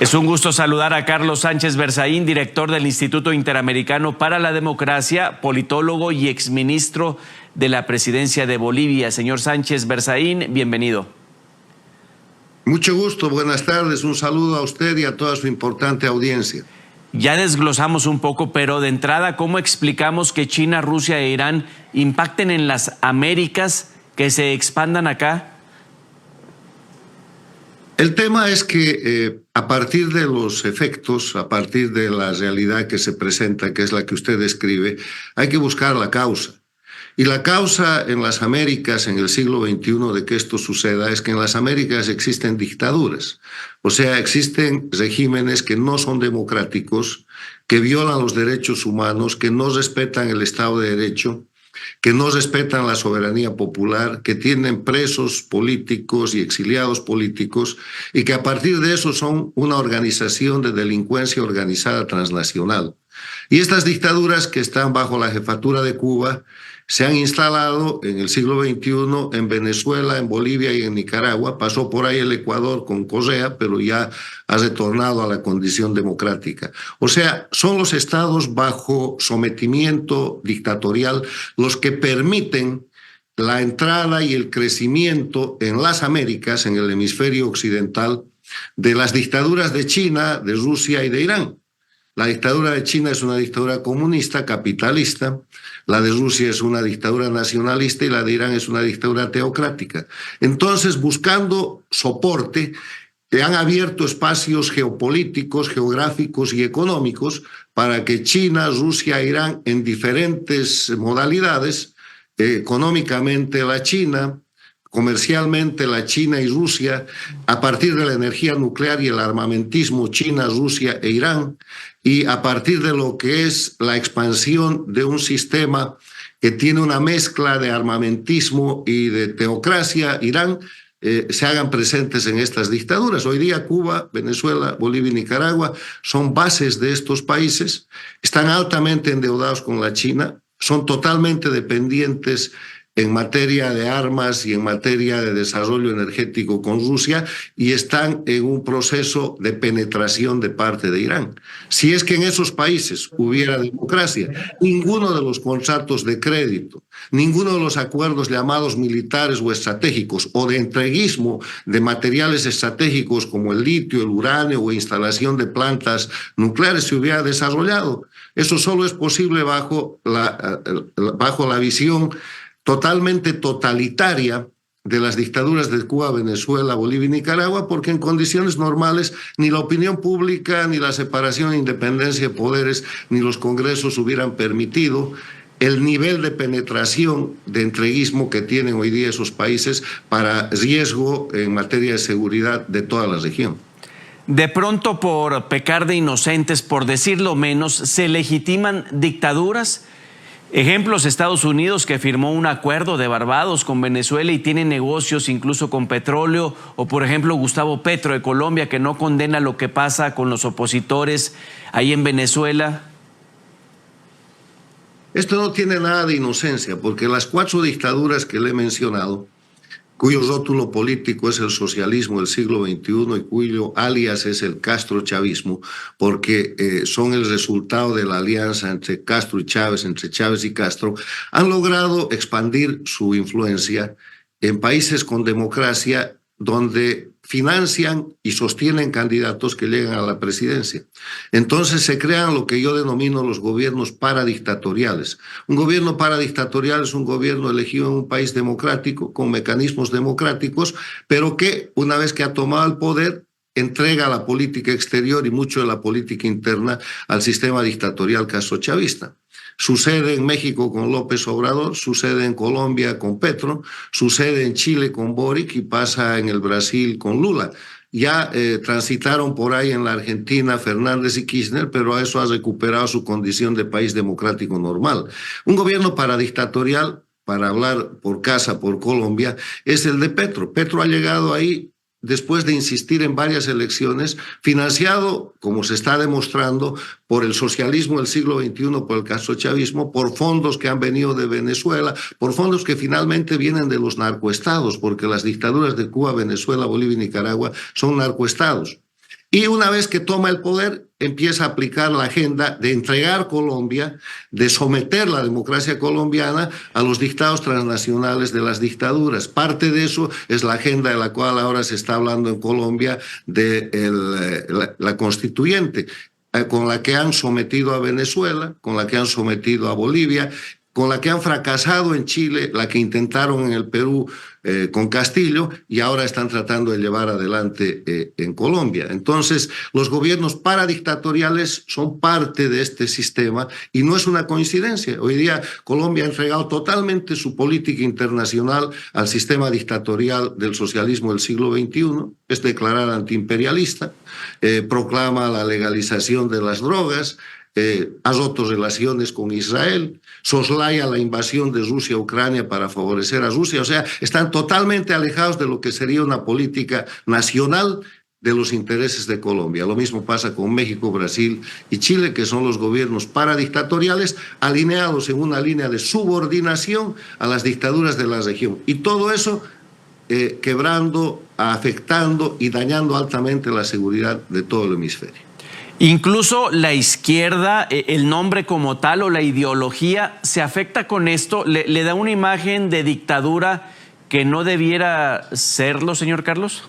Es un gusto saludar a Carlos Sánchez Berzaín, director del Instituto Interamericano para la Democracia, politólogo y exministro de la Presidencia de Bolivia. Señor Sánchez Berzaín, bienvenido. Mucho gusto, buenas tardes, un saludo a usted y a toda su importante audiencia. Ya desglosamos un poco, pero de entrada, ¿cómo explicamos que China, Rusia e Irán impacten en las Américas, que se expandan acá? El tema es que a partir de los efectos, a partir de la realidad que se presenta, que es la que usted describe, hay que buscar la causa. Y la causa en las Américas, en el siglo XXI, de que esto suceda, es que en las Américas existen dictaduras. O sea, existen regímenes que no son democráticos, que violan los derechos humanos, que no respetan el Estado de Derecho, que no respetan la soberanía popular, que tienen presos políticos y exiliados políticos y que a partir de eso son una organización de delincuencia organizada transnacional. Y estas dictaduras que están bajo la jefatura de Cuba se han instalado en el siglo XXI en Venezuela, en Bolivia y en Nicaragua. Pasó por ahí el Ecuador con Correa, pero ya ha retornado a la condición democrática. O sea, son los estados bajo sometimiento dictatorial los que permiten la entrada y el crecimiento en las Américas, en el hemisferio occidental, de las dictaduras de China, de Rusia y de Irán. La dictadura de China es una dictadura comunista, capitalista, la de Rusia es una dictadura nacionalista y la de Irán es una dictadura teocrática. Entonces, buscando soporte, han abierto espacios geopolíticos, geográficos y económicos para que China, Rusia e Irán, en diferentes modalidades, económicamente la China, comercialmente la China y Rusia, a partir de la energía nuclear y el armamentismo China, Rusia e Irán, y a partir de lo que es la expansión de un sistema que tiene una mezcla de armamentismo y de teocracia, Irán, se hagan presentes en estas dictaduras. Hoy día Cuba, Venezuela, Bolivia y Nicaragua son bases de estos países, están altamente endeudados con la China, son totalmente dependientes en materia de armas y en materia de desarrollo energético con Rusia y están en un proceso de penetración de parte de Irán. Si es que en esos países hubiera democracia, ninguno de los contratos de crédito, ninguno de los acuerdos llamados militares o estratégicos o de entreguismo de materiales estratégicos como el litio, el uranio o instalación de plantas nucleares se hubiera desarrollado. Eso solo es posible bajo la visión totalmente totalitaria de las dictaduras de Cuba, Venezuela, Bolivia y Nicaragua, porque en condiciones normales ni la opinión pública, ni la separación e independencia de poderes, ni los congresos hubieran permitido el nivel de penetración de entreguismo que tienen hoy día esos países para riesgo en materia de seguridad de toda la región. De pronto, por pecar de inocentes, por decirlo menos, ¿se legitiman dictaduras? Ejemplos, Estados Unidos, que firmó un acuerdo de Barbados con Venezuela y tiene negocios incluso con petróleo, o por ejemplo Gustavo Petro de Colombia, que no condena lo que pasa con los opositores ahí en Venezuela. Esto no tiene nada de inocencia, porque las 4 dictaduras que le he mencionado, cuyo rótulo político es el socialismo del siglo XXI y cuyo alias es el castrochavismo, porque son el resultado de la alianza entre Castro y Chávez, entre Chávez y Castro, han logrado expandir su influencia en países con democracia donde financian y sostienen candidatos que llegan a la presidencia. Entonces se crean lo que yo denomino los gobiernos paradictatoriales. Un gobierno paradictatorial es un gobierno elegido en un país democrático, con mecanismos democráticos, pero que una vez que ha tomado el poder, entrega la política exterior y mucho de la política interna al sistema dictatorial castrochavista. Sucede en México con López Obrador, sucede en Colombia con Petro, sucede en Chile con Boric y pasa en el Brasil con Lula. Ya transitaron por ahí en la Argentina Fernández y Kirchner, pero a eso ha recuperado su condición de país democrático normal. Un gobierno paradictatorial, para hablar por casa, por Colombia, es el de Petro. Petro ha llegado ahí después de insistir en varias elecciones, financiado, como se está demostrando, por el socialismo del siglo XXI, por el castrochavismo, por fondos que han venido de Venezuela, por fondos que finalmente vienen de los narcoestados, porque las dictaduras de Cuba, Venezuela, Bolivia y Nicaragua son narcoestados. Y una vez que toma el poder, empieza a aplicar la agenda de entregar Colombia, de someter la democracia colombiana a los dictados transnacionales de las dictaduras. Parte de eso es la agenda de la cual ahora se está hablando en Colombia, de la constituyente, con la que han sometido a Venezuela, con la que han sometido a Bolivia, con la que han fracasado en Chile, la que intentaron en el Perú con Castillo, y ahora están tratando de llevar adelante en Colombia. Entonces, los gobiernos paradictatoriales son parte de este sistema y no es una coincidencia. Hoy día Colombia ha entregado totalmente su política internacional al sistema dictatorial del socialismo del siglo XXI, es declarada antiimperialista, proclama la legalización de las drogas, ha roto relaciones con Israel, soslaya la invasión de Rusia a Ucrania para favorecer a Rusia. O sea, están totalmente alejados de lo que sería una política nacional de los intereses de Colombia. Lo mismo pasa con México, Brasil y Chile, que son los gobiernos paradictatoriales alineados en una línea de subordinación a las dictaduras de la región. Y todo eso quebrando, afectando y dañando altamente la seguridad de todo el hemisferio. Incluso la izquierda, el nombre como tal o la ideología, ¿se afecta con esto? ¿Le da una imagen de dictadura que no debiera serlo, señor Carlos?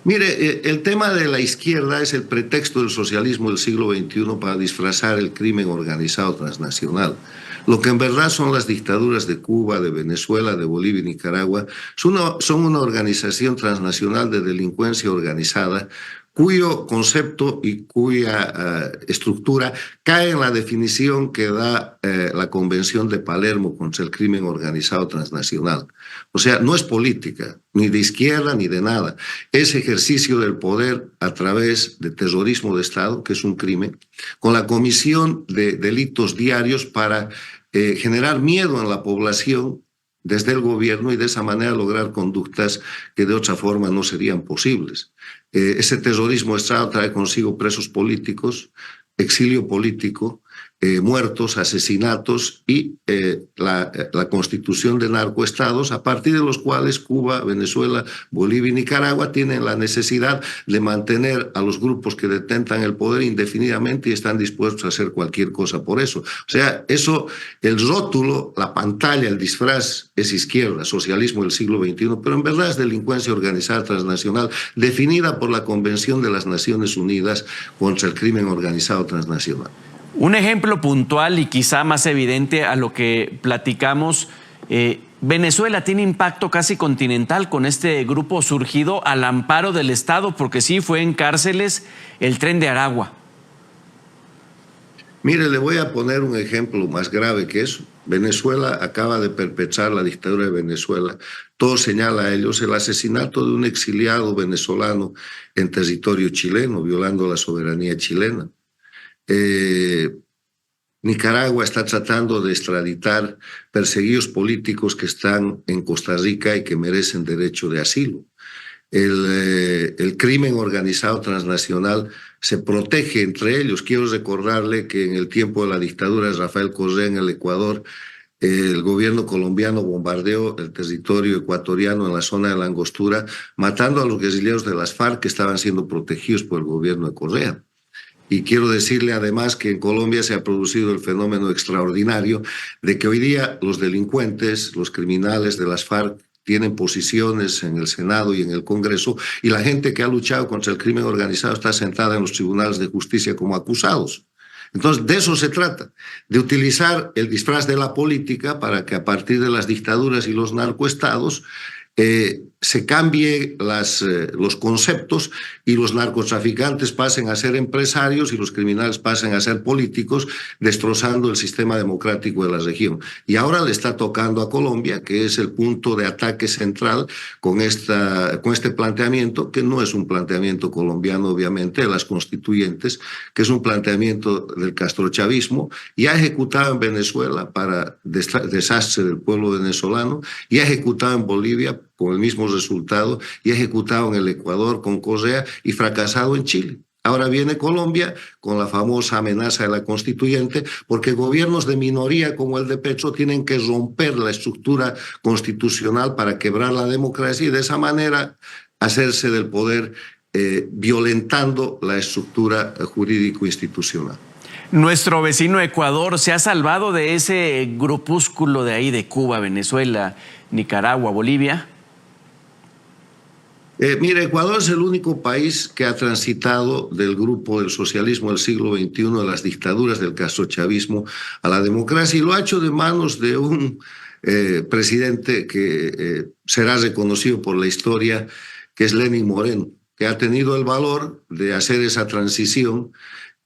Mire, el tema de la izquierda es el pretexto del socialismo del siglo XXI para disfrazar el crimen organizado transnacional. Lo que en verdad son las dictaduras de Cuba, de Venezuela, de Bolivia y Nicaragua, son una organización transnacional de delincuencia organizada cuyo concepto y cuya estructura cae en la definición que da la Convención de Palermo contra el crimen organizado transnacional. O sea, no es política, ni de izquierda ni de nada. Es ejercicio del poder a través de terrorismo de Estado, que es un crimen, con la comisión de delitos diarios para generar miedo en la población desde el gobierno y de esa manera lograr conductas que de otra forma no serían posibles. Ese terrorismo de Estado trae consigo presos políticos, exilio político, muertos, asesinatos y la constitución de narcoestados, a partir de los cuales Cuba, Venezuela, Bolivia y Nicaragua tienen la necesidad de mantener a los grupos que detentan el poder indefinidamente y están dispuestos a hacer cualquier cosa por eso. O sea, eso, el rótulo, la pantalla, el disfraz es izquierda, socialismo del siglo XXI, pero en verdad es delincuencia organizada transnacional definida por la Convención de las Naciones Unidas contra el crimen organizado transnacional. Un ejemplo puntual y quizá más evidente a lo que platicamos, Venezuela tiene impacto casi continental con este grupo surgido al amparo del Estado, porque sí fue en cárceles el Tren de Aragua. Mire, le voy a poner un ejemplo más grave que eso. Venezuela acaba de perpetrar la dictadura de Venezuela. Todo señala a ellos el asesinato de un exiliado venezolano en territorio chileno, violando la soberanía chilena. Nicaragua está tratando de extraditar perseguidos políticos que están en Costa Rica y que merecen derecho de asilo. El crimen organizado transnacional se protege entre ellos. Quiero recordarle que en el tiempo de la dictadura de Rafael Correa en el Ecuador, el gobierno colombiano bombardeó el territorio ecuatoriano en la zona de la Angostura, matando a los guerrilleros de las FARC que estaban siendo protegidos por el gobierno de Correa. Y quiero decirle además que en Colombia se ha producido el fenómeno extraordinario de que hoy día los delincuentes, los criminales de las FARC tienen posiciones en el Senado y en el Congreso, y la gente que ha luchado contra el crimen organizado está sentada en los tribunales de justicia como acusados. Entonces, de eso se trata, de utilizar el disfraz de la política para que a partir de las dictaduras y los narcoestados se cambie los conceptos y los narcotraficantes pasen a ser empresarios y los criminales pasen a ser políticos, destrozando el sistema democrático de la región. Y ahora le está tocando a Colombia, que es el punto de ataque central con este planteamiento, que no es un planteamiento colombiano, obviamente, de las constituyentes, que es un planteamiento del castrochavismo, y ha ejecutado en Venezuela para desastre del pueblo venezolano, y ha ejecutado en Bolivia con el mismo resultado, y ejecutado en el Ecuador con Correa y fracasado en Chile. Ahora viene Colombia con la famosa amenaza de la constituyente, porque gobiernos de minoría como el de Petro tienen que romper la estructura constitucional para quebrar la democracia y de esa manera hacerse del poder violentando la estructura jurídico-institucional. Nuestro vecino Ecuador se ha salvado de ese grupúsculo de ahí de Cuba, Venezuela, Nicaragua, Bolivia. Mire, Ecuador es el único país que ha transitado del grupo del socialismo del siglo XXI, de las dictaduras del castrochavismo, a la democracia, y lo ha hecho de manos de un presidente que será reconocido por la historia, que es Lenín Moreno, que ha tenido el valor de hacer esa transición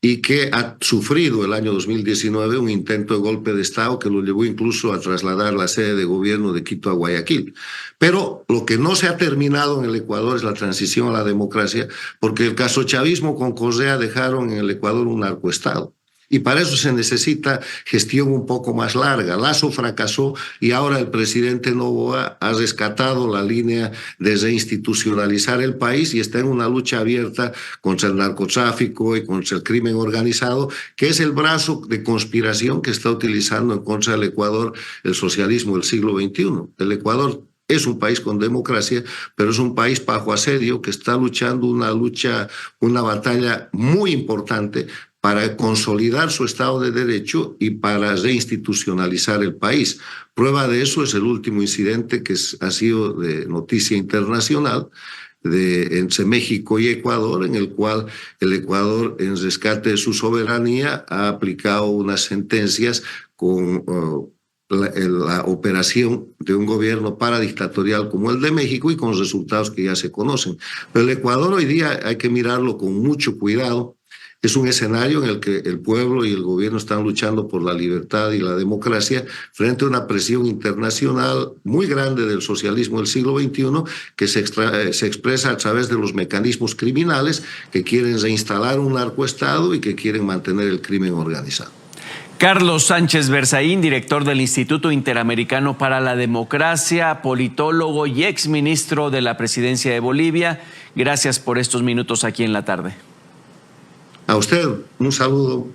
y que ha sufrido el año 2019 un intento de golpe de Estado que lo llevó incluso a trasladar la sede de gobierno de Quito a Guayaquil. Pero lo que no se ha terminado en el Ecuador es la transición a la democracia, porque el castrochavismo con Correa dejaron en el Ecuador un narcoestado. Y para eso se necesita gestión un poco más larga. Lasso fracasó y ahora el presidente Noboa ha rescatado la línea de reinstitucionalizar el país y está en una lucha abierta contra el narcotráfico y contra el crimen organizado, que es el brazo de conspiración que está utilizando en contra del Ecuador el socialismo del siglo XXI. El Ecuador es un país con democracia, pero es un país bajo asedio que está luchando una batalla muy importante para consolidar su Estado de Derecho y para reinstitucionalizar el país. Prueba de eso es el último incidente que ha sido de noticia internacional entre México y Ecuador, en el cual el Ecuador, en rescate de su soberanía, ha aplicado unas sentencias con la operación de un gobierno paradictatorial como el de México y con resultados que ya se conocen. Pero el Ecuador hoy día hay que mirarlo con mucho cuidado. Es un escenario en el que el pueblo y el gobierno están luchando por la libertad y la democracia frente a una presión internacional muy grande del socialismo del siglo XXI que se expresa a través de los mecanismos criminales que quieren reinstalar un narcoestado y que quieren mantener el crimen organizado. Carlos Sánchez Berzaín, director del Instituto Interamericano para la Democracia, politólogo y exministro de la Presidencia de Bolivia. Gracias por estos minutos aquí en la tarde. A usted, un saludo.